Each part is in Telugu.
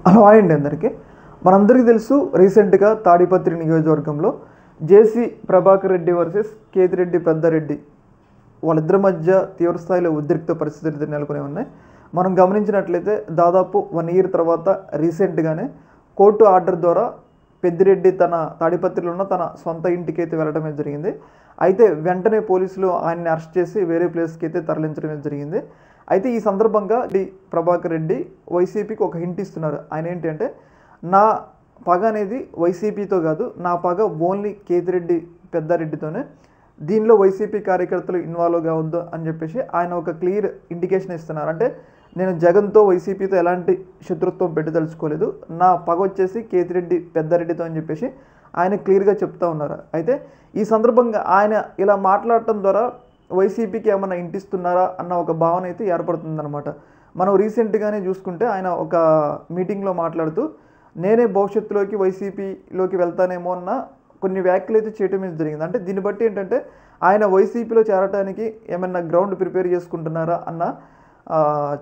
హలో హాయ్ అండి అందరికీ. మనందరికీ తెలుసు రీసెంట్గా తాడిపత్రి నియోజకవర్గంలో జేసీ ప్రభాకర్ రెడ్డి వర్సెస్ కేతిరెడ్డి పెద్దారెడ్డి వాళ్ళిద్దరి మధ్య తీవ్రస్థాయిలో ఉద్రిక్త పరిస్థితులు నెలకొని ఉన్నాయి. మనం గమనించినట్లయితే దాదాపు 1 ఇయర్ తర్వాత రీసెంట్గానే కోర్టు ఆర్డర్ ద్వారా పెద్దిరెడ్డి తన తాడిపత్రిలో ఉన్న తన సొంత ఇంటికి అయితే వెళ్ళడమే జరిగింది. అయితే వెంటనే పోలీసులు ఆయన్ని అరెస్ట్ చేసి వేరే ప్లేస్కి అయితే తరలించడమే జరిగింది. అయితే ఈ సందర్భంగా ప్రభాకర్ రెడ్డి వైసీపీకి ఒక హింట్ ఇస్తున్నారు. ఆయన ఏంటి అంటే, నా పగ అనేది వైసీపీతో కాదు, నా పగ ఓన్లీ కేతిరెడ్డి పెద్దారెడ్డితోనే, దీనిలో వైసీపీ కార్యకర్తలు ఇన్వాల్వ్ కావద్దు అని చెప్పేసి ఆయన ఒక క్లియర్ ఇండికేషన్ ఇస్తున్నారు. అంటే నేను జగన్తో వైసీపీతో ఎలాంటి శత్రుత్వం పెట్టదలుచుకోలేదు, నా పగ వచ్చేసి కేతిరెడ్డి పెద్దారెడ్డితో అని చెప్పేసి ఆయన క్లియర్గా చెప్తా ఉన్నారు. అయితే ఈ సందర్భంగా ఆయన ఇలా మాట్లాడటం ద్వారా వైసీపీకి ఏమన్నా ఇంటిస్తున్నారా అన్న ఒక భావన అయితే ఏర్పడుతుందన్నమాట. మనం రీసెంట్గానే చూసుకుంటే ఆయన ఒక మీటింగ్లో మాట్లాడుతూ నేనే భవిష్యత్తులోకి వైసీపీలోకి వెళ్తానేమో అన్న కొన్ని వ్యాఖ్యలు అయితే చేయటం జరిగింది. అంటే దీన్ని బట్టి ఏంటంటే ఆయన వైసీపీలో చేరడానికి ఏమన్నా గ్రౌండ్ ప్రిపేర్ చేసుకుంటున్నారా అన్న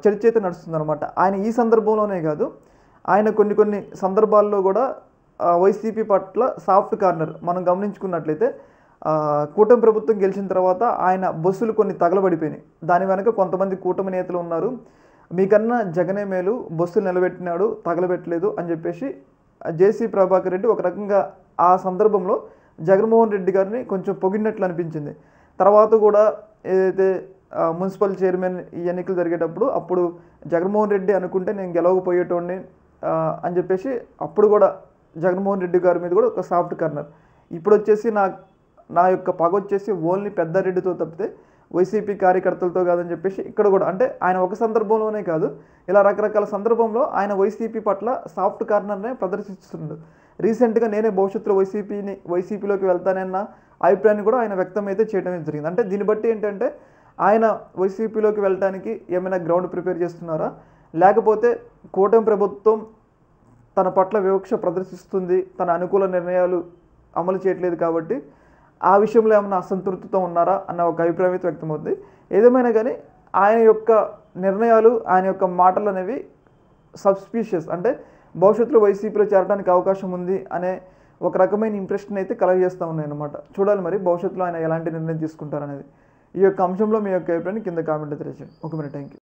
చర్చ అయితే నడుస్తుందన్నమాట. ఆయన ఈ సందర్భంలోనే కాదు, ఆయన కొన్ని సందర్భాల్లో కూడా వైసీపీ పట్ల సాఫ్ట్ కార్నర్ మనం గమనించుకున్నట్లయితే కూటమి ప్రభుత్వం గెలిచిన తర్వాత ఆయన బస్సులు కొన్ని తగలబడిపోయినాయి. దాని వెనక కొంతమంది కూటమి నేతలు ఉన్నారు, మీకన్నా జగనే మేలు, బస్సులు నిలబెట్టినాడు తగలబెట్టలేదు అని చెప్పేసి జేసీ ప్రభాకర్ రెడ్డి ఒక రకంగా ఆ సందర్భంలో జగన్మోహన్ రెడ్డి గారిని కొంచెం పొగిడినట్లు అనిపించింది. తర్వాత కూడా ఏదైతే మున్సిపల్ చైర్మన్ ఈ ఎన్నికలు జరిగేటప్పుడు అప్పుడు జగన్మోహన్ రెడ్డి అనుకుంటే నేను గెలవకపోయేటోడిని అని చెప్పేసి అప్పుడు కూడా జగన్మోహన్ రెడ్డి గారి మీద కూడా ఒక సాఫ్ట్ కార్నర్. ఇప్పుడు వచ్చేసి నా యొక్క పగ వచ్చేసి ఓన్లీ పెద్దారెడ్డితో తప్పితే వైసీపీ కార్యకర్తలతో కాదని చెప్పేసి ఇక్కడ కూడా, అంటే ఆయన ఒక సందర్భంలోనే కాదు, ఇలా రకరకాల సందర్భంలో ఆయన వైసీపీ పట్ల సాఫ్ట్ కార్నర్నే ప్రదర్శిస్తున్నాడు. రీసెంట్గా నేనే భవిష్యత్తులో వైసీపీలోకి వెళ్తానన్న అభిప్రాయాన్ని కూడా ఆయన వ్యక్తం అయితే చేయడం జరిగింది. అంటే దీన్ని బట్టి ఏంటంటే ఆయన వైసీపీలోకి వెళ్ళడానికి ఏమైనా గ్రౌండ్ ప్రిపేర్ చేస్తున్నారా, లేకపోతే కూటమి ప్రభుత్వం తన పట్ల వివక్ష ప్రదర్శిస్తుంది, తన అనుకూల నిర్ణయాలు అమలు చేయట్లేదు కాబట్టి ఆ విషయంలో ఏమైనా అసంతృప్తితో ఉన్నారా అన్న ఒక అభిప్రాయం అయితే వ్యక్తమవుతుంది. ఏదేమైనా కానీ ఆయన యొక్క నిర్ణయాలు, ఆయన యొక్క మాటలు అనేవి సబ్స్పీషియస్, అంటే భవిష్యత్తులో వైసీపీలో చేరడానికి అవకాశం ఉంది అనే ఒక రకమైన ఇంప్రెషన్ అయితే కలగజేస్తూ ఉన్నాయన్నమాట. చూడాలి మరి భవిష్యత్తులో ఆయన ఎలాంటి నిర్ణయం తీసుకుంటారనేది. ఈ యొక్క అంశంలో మీ యొక్క అభిప్రాయాన్ని కింద కామెంట్ తెలియజేయండి. ఒక మినిట్, థ్యాంక్ యూ.